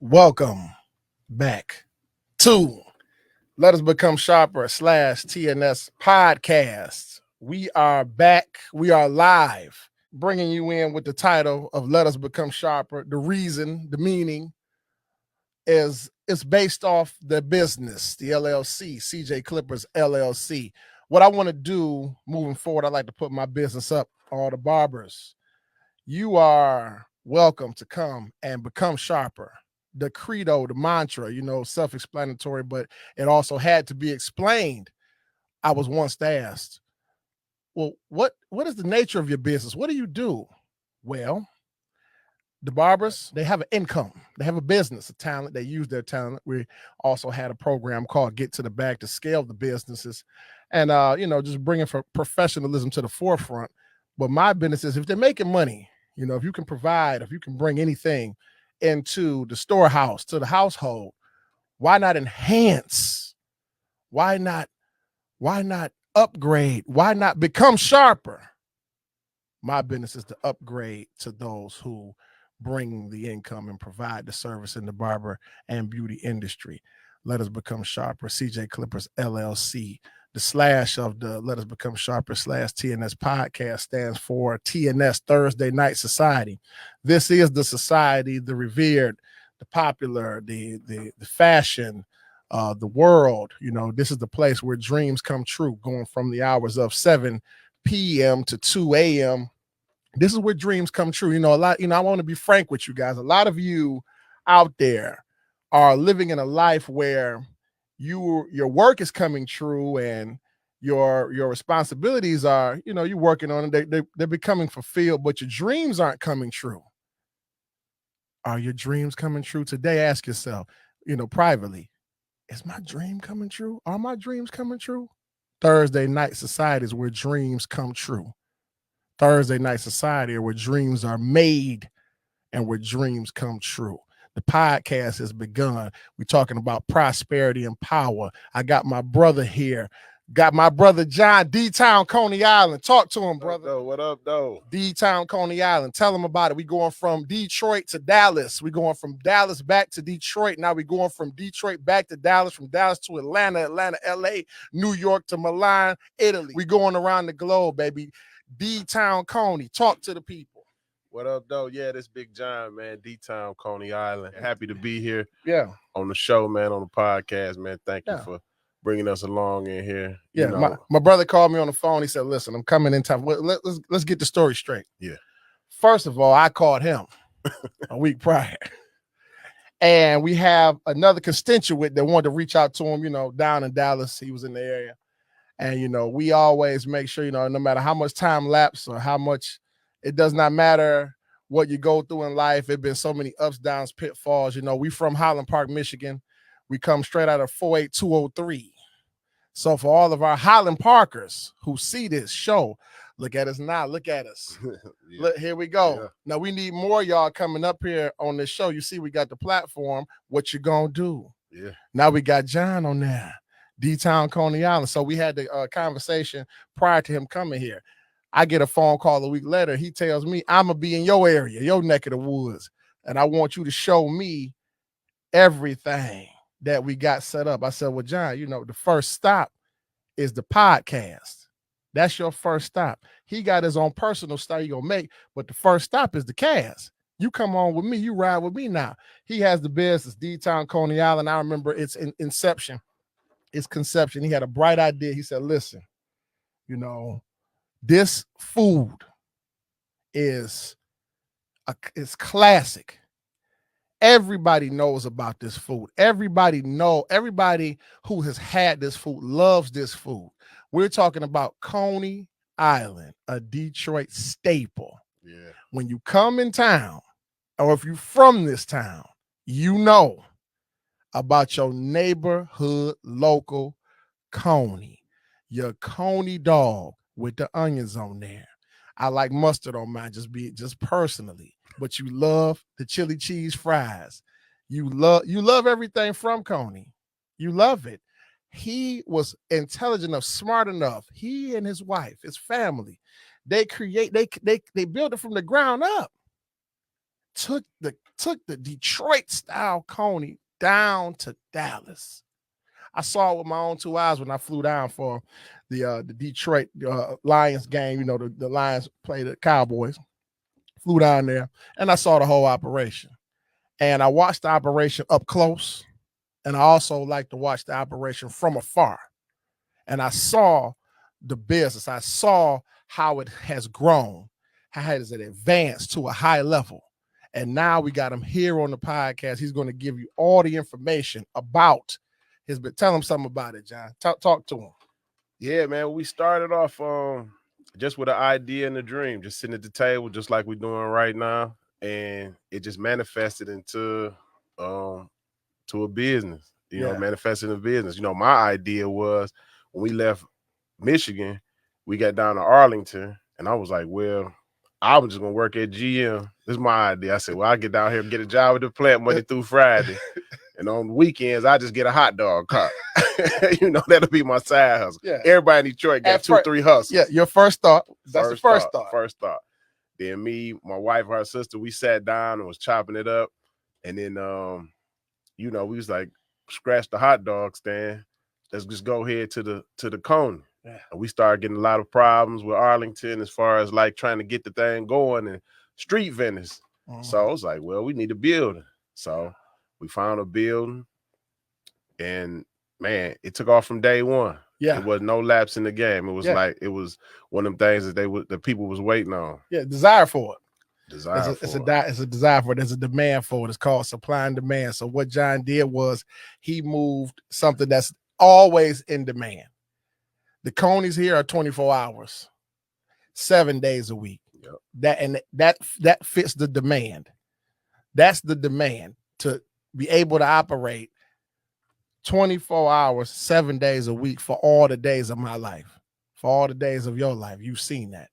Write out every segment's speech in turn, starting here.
Welcome back to Let Us Become Sharper / TNS podcast. We are back. We are live, bringing you in with the title of Let Us Become Sharper. The reason, the meaning is it's based off the business, the LLC, CJ Clippers LLC. What I want to do moving forward, I'd like to put my business up, all the barbers. You are welcome to come and become sharper. The credo, the mantra, self-explanatory, but it also had to be explained. I was once asked, well, what is the nature of your business? What do you do? Well, the barbers, they have an income. They have a business, a talent. They use their talent. We also had a program called Get to the Bag to scale the businesses and, just bringing for professionalism to the forefront. But my business is if they're making money, if you can provide, if you can bring anything into the storehouse, to the household, why not enhance? Why not upgrade? Why not become sharper? My business is to upgrade to those who bring the income and provide the service in the barber and beauty industry. Let Us Become Sharper, CJ Clippers LLC. The slash of the Let Us Become Sharper / TNS podcast stands for TNS, Thursday Night Society. This is the society, the revered, the popular, the fashion, the world. This is the place where dreams come true, going from the hours of 7 p.m. to 2 a.m. This is where dreams come true. I want to be frank with you guys. A lot of you out there are living in a life where your work is coming true and your responsibilities are, you're working on it. They're becoming fulfilled, but your dreams aren't coming true. Are your dreams coming true today? Ask yourself, privately, is my dream coming true? Are my dreams coming true? Thursday Night Society is where dreams come true. Thursday Night Society are where dreams are made and where dreams come true. The podcast has begun. We're talking about prosperity and power. I got my brother here. Got my brother John, D-Town, Coney Island. Talk to him, brother. What up, though? D-Town, Coney Island. Tell him about it. We going from Detroit to Dallas. We going from Dallas back to Detroit. Now we going from Detroit back to Dallas, from Dallas to Atlanta, LA, New York to Milan, Italy. We going around the globe, baby. D-Town, Coney. Talk to the people. What up, though? Yeah, this Big John, man. D-Town, Coney Island. Happy to be here. Yeah. On the show, man, on the podcast, man. Thank you for bringing us along in here. Yeah, my brother called me on the phone. He said, listen, I'm coming in time. Let's get the story straight. Yeah. First of all, I called him a week prior. And we have another constituent that wanted to reach out to him, down in Dallas. He was in the area. And, we always make sure, no matter how much time lapse or how much, it does not matter what you go through in life. It's been so many ups, downs, pitfalls. We from Highland Park, Michigan. We come straight out of 48203. So for all of our Highland Parkers who see this show, look at us now. Look at us. Yeah. Look, here we go. Yeah. Now we need more y'all coming up here on this show. You see, we got the platform. What you gonna do? Yeah. Now we got John on there. D-Town, Coney Island. So we had the conversation prior to him coming here. I get a phone call a week later. He tells me, I'm going to be in your area, your neck of the woods, and I want you to show me everything that we got set up. I said, well, John, the first stop is the podcast. That's your first stop. He got his own personal stop he's going to make, but the first stop is the cast. You come on with me. You ride with me now. He has the business, D-Town, Coney Island. I remember it's in inception. It's conception. He had a bright idea. He said, listen, this food is classic. Everybody knows about this food. Everybody who has had this food loves this food. We're talking about Coney Island, a Detroit staple. Yeah. When you come in town, or if you're from this town, you know about your neighborhood local Coney, your Coney dog with the onions on there. I like mustard on mine, just personally. But you love the chili cheese fries. You love everything from Coney. You love it. He was intelligent enough, smart enough. He and his wife, his family, they built it from the ground up. Took the took the Detroit style Coney down to Dallas. I saw it with my own 2 eyes when I flew down for the Detroit Lions game. You know, the Lions played the Cowboys. Flew down there, and I saw the whole operation. And I watched the operation up close, and I also like to watch the operation from afar. And I saw the business. I saw how it has grown, how has it advanced to a high level. And now we got him here on the podcast. He's going to give you all the information about his. But tell him something about it, John. Talk to him. Yeah, man. We started off just with an idea and a dream, just sitting at the table, just like we're doing right now, and it just manifested into to a business. You know, manifested in a business. You know, my idea was when we left Michigan, we got down to Arlington, and I was like, well, I was just gonna work at GM. This is my idea. I said, well, I get down here and get a job with the plant Monday through Friday. And on the weekends, I just get a hot dog cart. You know, that'll be my side hustle. Yeah. Everybody in Detroit got 2-3 hustles. Yeah, your first thought. That's the first thought. First thought. Then me, my wife, her sister, we sat down and was chopping it up. And then, you know, we was like, scratch the hot dog stand. Let's just go ahead to the Coney. Yeah. And we started getting a lot of problems with Arlington as far as like trying to get the thing going and street vendors. Mm-hmm. So I was like, well, we need a building. So we found a building, and man, it took off from day one. Yeah, it was no lapse in the game. It was like it was one of them things that the people was waiting on. Yeah, desire for it. It's a desire for it. There's a demand for it. It's called supply and demand. So what John did was he moved something that's always in demand. The Coneys here are 24 hours, 7 days a week. Yep. That fits the demand. That's the demand to be able to operate 24 hours, 7 days a week for all the days of my life, for all the days of your life. You've seen that.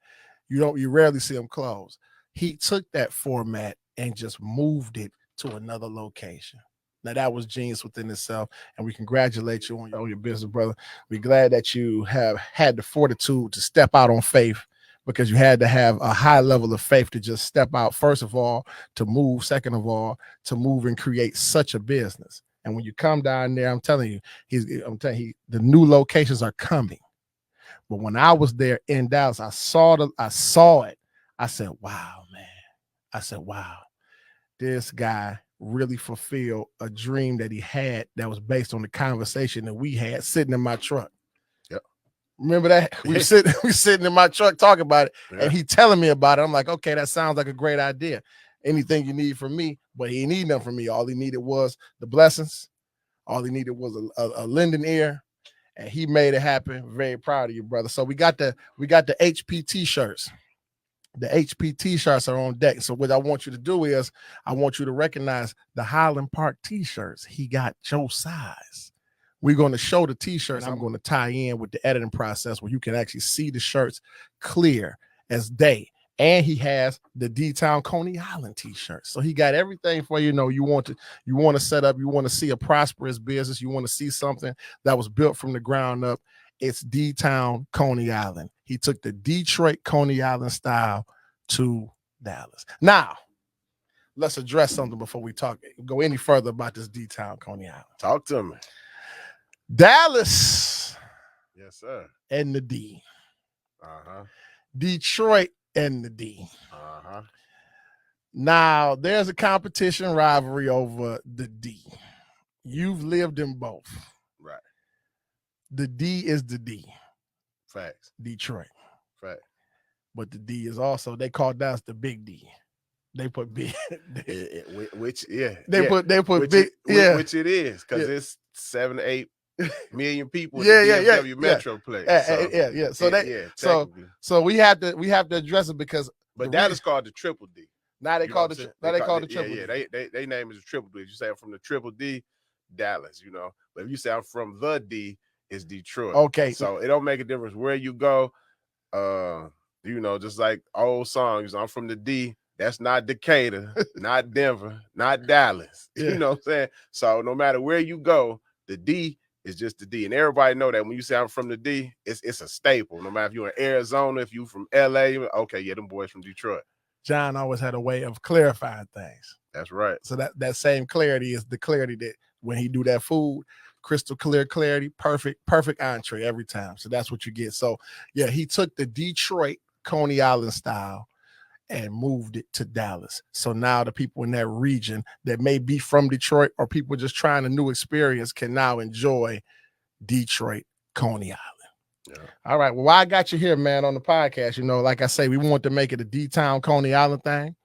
You rarely see them close. He took that format and just moved it to another location. Now, that was genius within itself, and we congratulate you on your business, brother. We're glad that you have had the fortitude to step out on faith, because you had to have a high level of faith to just step out, first of all, to move, second of all, to move and create such a business. And when you come down there, I'm telling you, the new locations are coming. But when I was there in Dallas, I saw it. I said, wow, man. I said, wow, this guy really fulfilled a dream that he had that was based on the conversation that we had sitting in my truck. Yep. Remember that? We sitting in my truck talking about it, and he telling me about it. I'm like, okay, that sounds like a great idea. Anything you need from me, but he didn't need nothing from me. All he needed was the blessings. All he needed was a lending ear, and he made it happen. Very proud of you, brother. So we got the HP t-shirts. The HP t-shirts are on deck. So what I want you to do is I want you to recognize the Highland Park t-shirts. He got your size. We're going to show the t-shirts. I'm going to tie in with the editing process where you can actually see the shirts clear as day. And he has the D-Town Coney Island t-shirt. So he got everything for you. You want to set up, you want to see a prosperous business, you want to see something that was built from the ground up. It's D-Town Coney Island. He took the Detroit Coney Island style to Dallas. Now, let's address something before we go any further about this D-Town Coney Island. Talk to me. Dallas. Yes, sir. And the D. Uh-huh. Detroit and the D. Uh-huh. Now, there's a competition rivalry over the D. You've lived in both. Right. The D is the D. Facts. Detroit. Fact. But the D is also, they call Dallas the big D. They put big. Which big. Which it is, because it's 7 to 8 million people in the DFW Metroplex. So we have to address it, because that is called the Triple D. Now they call it the Triple D. Yeah, they name is the Triple D. You say I'm from the Triple D, Dallas, But if you say I'm from the D, it's Detroit. Okay. So it don't make a difference where you go. Just like old songs, I'm from the D. That's not Decatur, not Denver, not Dallas. Yeah. You know what I'm saying? So no matter where you go, the D is just the D. And everybody know that when you say I'm from the D, it's a staple. No matter if you're in Arizona, if you from LA, okay, yeah, them boys from Detroit. John always had a way of clarifying things. That's right. So that same clarity is the clarity that when he do that food, crystal clear clarity, perfect entree every time. So that's what you get. So yeah, he took the Detroit Coney Island style and moved it to Dallas. So now the people in that region that may be from Detroit or people just trying a new experience can now enjoy Detroit Coney Island. Yeah. All right. Well, I got you here, man, on the podcast. You know, like I say, we want to make it a D-Town Coney Island thing.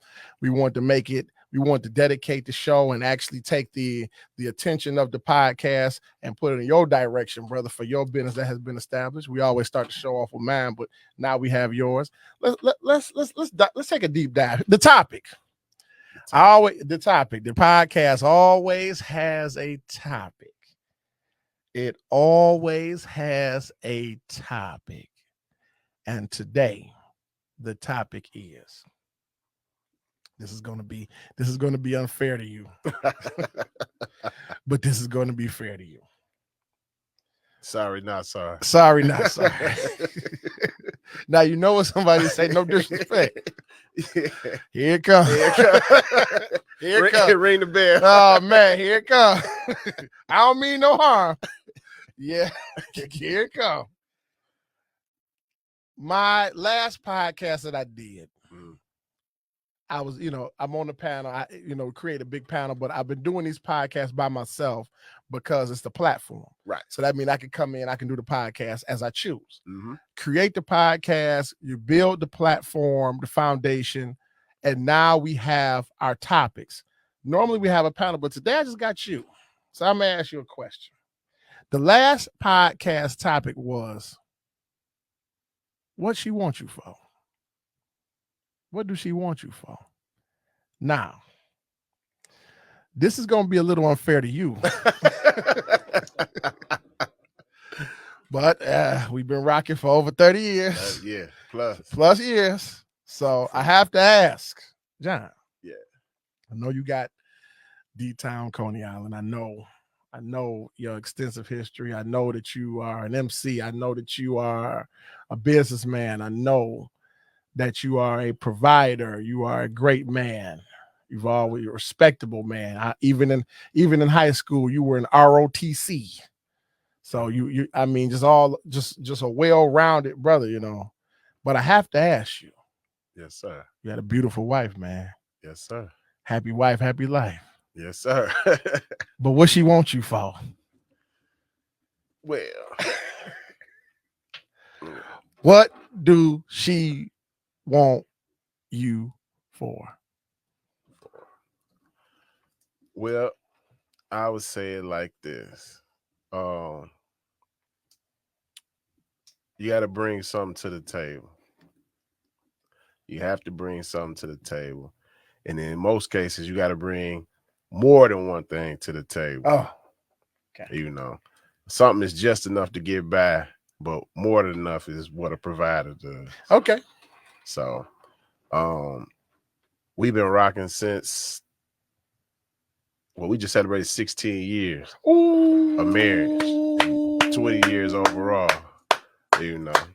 We want to dedicate the show and actually take the attention of the podcast and put it in your direction, brother, for your business that has been established. We always start the show off with mine, but now we have yours. Let's take a deep dive. The topic. The podcast always has a topic. It always has a topic. And today, the topic is, this is going to be unfair to you. But this is going to be fair to you. Sorry, not sorry. Sorry, not sorry. Now, you know what somebody say, no disrespect. Yeah. Here it comes. Here it comes. Ring the bell. Oh, man, here it comes. I don't mean no harm. Yeah, here it comes. My last podcast that I did, I was, I'm on the panel. I, create a big panel, but I've been doing these podcasts by myself because it's the platform. Right. So that means I can come in, I can do the podcast as I choose. Mm-hmm. Create the podcast, you build the platform, the foundation, and now we have our topics. Normally we have a panel, but today I just got you. So I'm going to ask you a question. The last podcast topic was, what she wants you for? What do she want you for? Now, this is going to be a little unfair to you. But we've been rocking for over 30 years. Yeah, plus years. So I have to ask, John. Yeah. I know you got D-Town Coney Island. I know your extensive history. I know that you are an MC. I know that you are a businessman. I know that you are a provider. You are a great man. You've always a respectable man. Even in high school, you were an ROTC. So you I mean, just a well-rounded brother, But I have to ask you. Yes, sir. You had a beautiful wife, man. Yes, sir. Happy wife, happy life. Yes, sir. But what she wants you for? Well, what do she want you for? Well, I would say it like this. You got to bring something to the table. You have to bring something to the table. And in most cases, you got to bring more than one thing to the table. Oh, okay. Something is just enough to get by, but more than enough is what a provider does. Okay. So, we've been rocking since, we just celebrated 16 years of marriage, 20 years overall,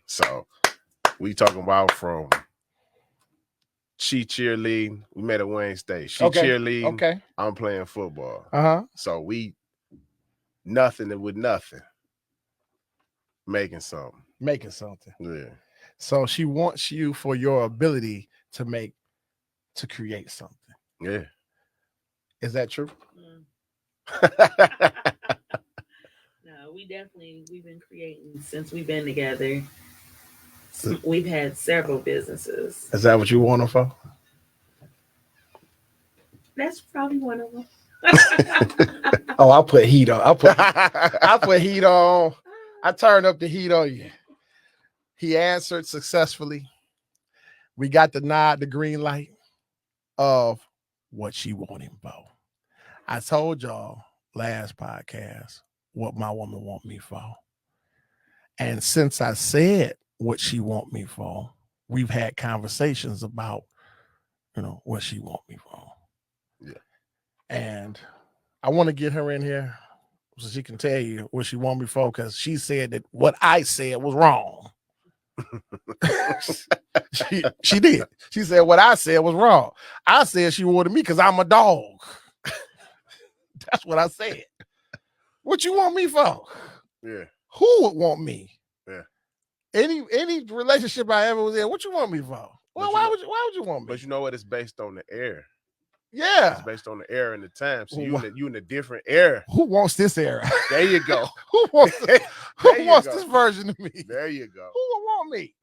So we talking about from she cheerleading. We met at Wayne State. She cheerleading. Okay. I'm playing football. Uh-huh. So we nothing with nothing. Making something. Yeah. So she wants you for your ability to create something. Yeah. Is that true? No, we've been creating since we've been together. We've had several businesses. Is that what you want her for? That's probably one of them. Oh, I'll put heat on. I'll put heat on. I turned up the heat on you. He answered successfully. We got the nod, the green light of what she wanted for. I told y'all last podcast what my woman want me for. And since I said what she want me for, we've had conversations about, what she want me for. Yeah. And I want to get her in here so she can tell you what she want me for, because she said that what I said was wrong. she did. She said what I said was wrong. I said she wanted me because I'm a dog. That's what I said. What you want me for? Yeah. Who would want me? Yeah. Any relationship I ever was in, what you want me for? Well, why would you want me? But you know what? It's based on the air. Yeah. It's based on the air and the time. So you in a different era. Who wants this era? There you go. Who wants this version of me? There you go. Who would want me?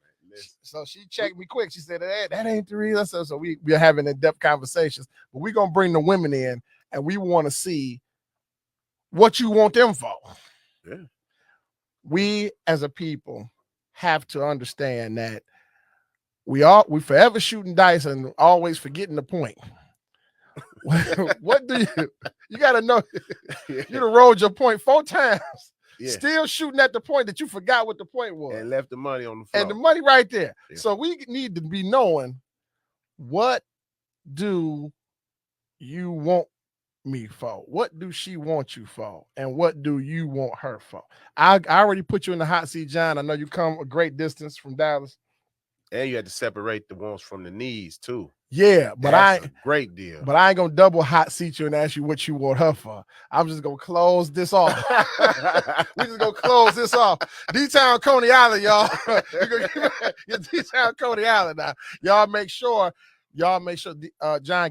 So she checked me quick. She said, that ain't the real. So we're having in-depth conversations. But we're going to bring the women in, and we want to see what you want them for. Yeah. We, as a people, have to understand that we forever shooting dice and always forgetting the point. What do you got to know? You done rolled your point 4 times. Yeah. Still shooting at the point that you forgot what the point was. And left the money on the floor. And the money right there. Yeah. So we need to be knowing, what do you want me for? What do she want you for? And what do you want her for? I already put you in the hot seat, John. I know you come a great distance from Dallas. And you had to separate the wants from the needs too. Yeah, but that's a great deal. But I ain't gonna double hot seat you and ask you what you want her for. I'm just gonna close this off. We just gonna close this off. D-Town Coney Island, y'all. D-Town Coney Island now. Y'all make sure, John,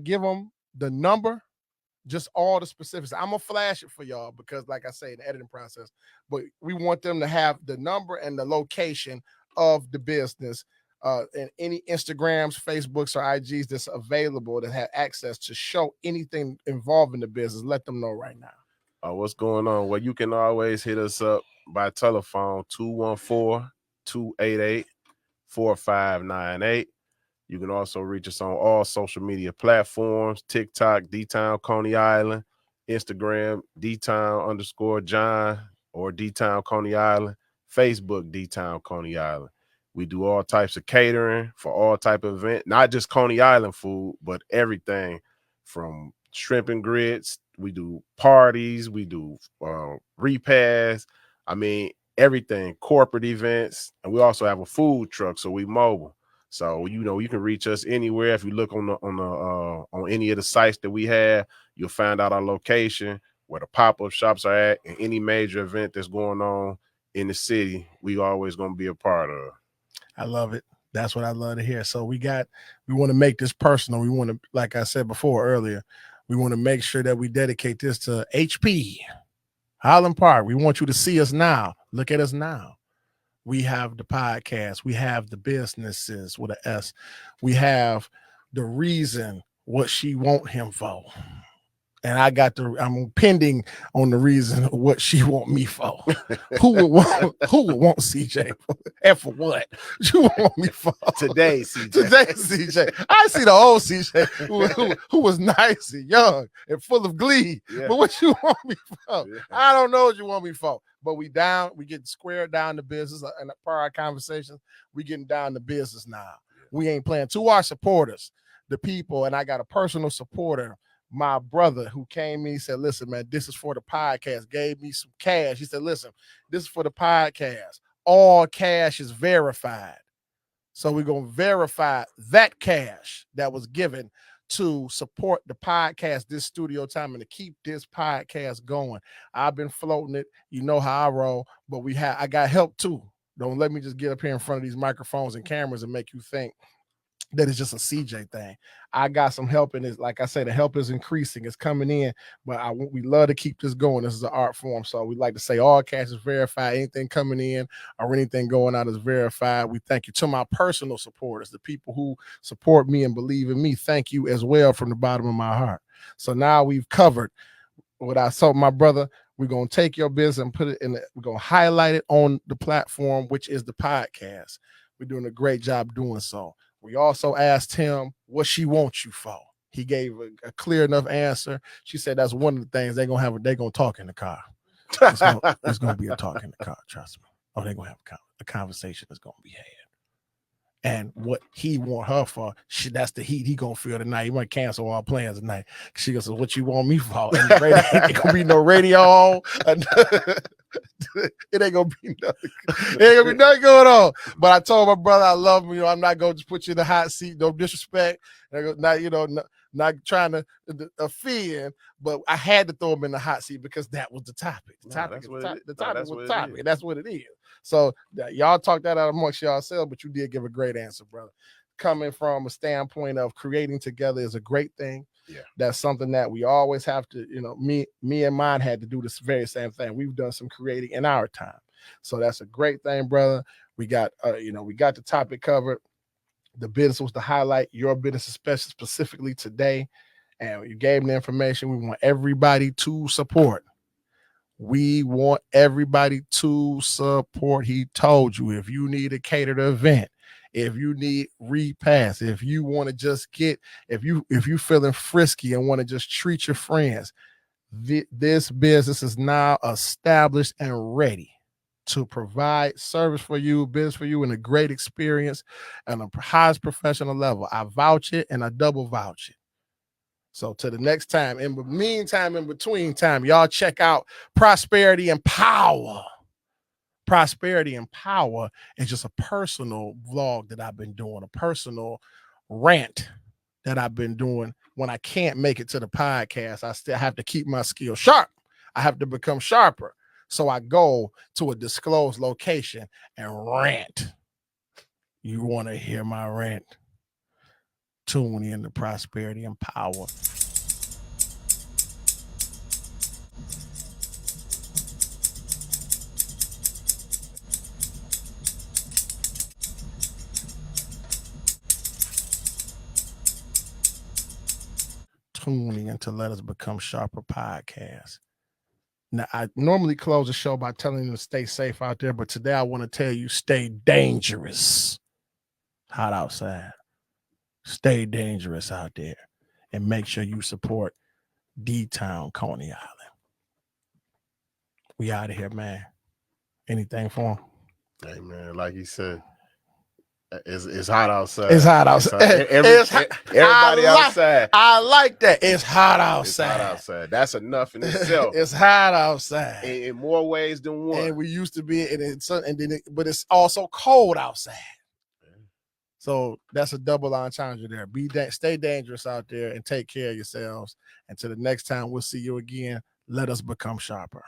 give them the number, just all the specifics. I'm gonna flash it for y'all because, like I say, the editing process. But we want them to have the number and the location of the business. And any Instagrams, Facebooks, or IGs that's available that have access to show anything involving the business, let them know right now. What's going on? Well, you can always hit us up by telephone, 214-288-4598. You can also reach us on all social media platforms, TikTok, D-Town Coney Island, Instagram, D-Town_John or D-Town Coney Island, Facebook, D-Town Coney Island. We do all types of catering for all type of event, not just Coney Island food, but everything from shrimp and grits. We do parties. We do repasts. I mean, everything, corporate events. And we also have a food truck, so we mobile. So, you can reach us anywhere. If you look on any of the sites that we have, you'll find out our location, where the pop-up shops are at, and any major event that's going on in the city, we always going to be a part of. I love it. That's what I love to hear. So we want to make this personal. We want to, like I said before earlier, we want to make sure that we dedicate this to HP, Highland Park. We want you to see us now. Look at us now. We have the podcast. We have the businesses with an S. We have the reason what she want him for. And I'm pending on the reason what she want me for. Who would want CJ? And for what? You want me for? Today, CJ. Today, CJ. I see the old CJ who was nice and young and full of glee. Yeah. But what you want me for? Yeah. I don't know what you want me for. But we getting squared down to business. And per our conversations, we getting down to business now. Yeah. We ain't playing. To our supporters, the people, and I got a personal supporter, my brother, who came to me, said, listen, man, this is for the podcast, gave me some cash. He said, listen, this is for the podcast. All cash is verified. So we're going to verify that cash that was given to support the podcast, this studio time, and to keep this podcast going. I've been floating it. You know how I roll, but I got help too. Don't let me just get up here in front of these microphones and cameras and make you think that it's just a CJ thing. I got some help in this. Like I say, the help is increasing. It's coming in, but we love to keep this going. This is an art form. So we like to say all cash is verified. Anything coming in or anything going out is verified. We thank you. To my personal supporters, the people who support me and believe in me, thank you as well from the bottom of my heart. So now we've covered what I told my brother. We're going to take your business and put it in. We're going to highlight it on the platform, which is the podcast. We're doing a great job doing so. We also asked him what she wants you for. He gave a clear enough answer. She said that's one of the things they're going to talk in the car. It's going to be a talk in the car, trust me. Oh, they're going to have a conversation that's going to be had. And what he want her for, that's the heat he going to feel tonight. He might cancel all plans tonight. She goes, what you want me for? And ain't going to be no radio on. it ain't gonna be nothing. It ain't gonna be nothing going on. But I told my brother I love him. You know, I'm not gonna just put you in the hot seat. No disrespect. Not you know, not trying to offend, but I had to throw him in the hot seat because that was the topic. The topic was the topic. And that's what it is. So y'all talk that out amongst yourselves, but you did give a great answer, brother. Coming from a standpoint of creating together is a great thing. Yeah, that's something that we always have to, you know, me and mine had to do this very same thing. We've done some creating in our time. So that's a great thing, brother. We got, we got the topic covered. The business was to highlight your business, especially specifically today. And you gave them the information. We want everybody to support. We want everybody to support. He told you if you need a catered event, if you need repass, if you want to just get, if you feeling frisky and want to just treat your friends, this business is now established and ready to provide service for you, business for you, and a great experience and the highest professional level. I vouch it and I double vouch it. So to the next time, in the meantime, in between time, y'all check out Prosperity and Power. Prosperity and Power is just a personal vlog that I've been doing, a personal rant that I've been doing. When I can't make it to the podcast, I still have to keep my skills sharp. I have to become sharper. So I go to a disclosed location and rant. You want to hear my rant? Tune in to Prosperity and Power. Tuning into Let Us Become Sharper podcast. Now, I normally close the show by telling you to stay safe out there, but today I want to tell you stay dangerous. Hot outside. Stay dangerous out there. And make sure you support D-Town, Coney Island. We out of here, man. Anything for him? Hey, man, like you said, it's hot outside. It's hot outside. Everybody outside. I like that. It's hot outside. It's hot outside. That's enough in itself. It's hot outside. In more ways than one. And we used to be, but it's also cold outside. So that's a double entendre there. Stay dangerous out there and take care of yourselves. Until the next time, we'll see you again. Let us become sharper.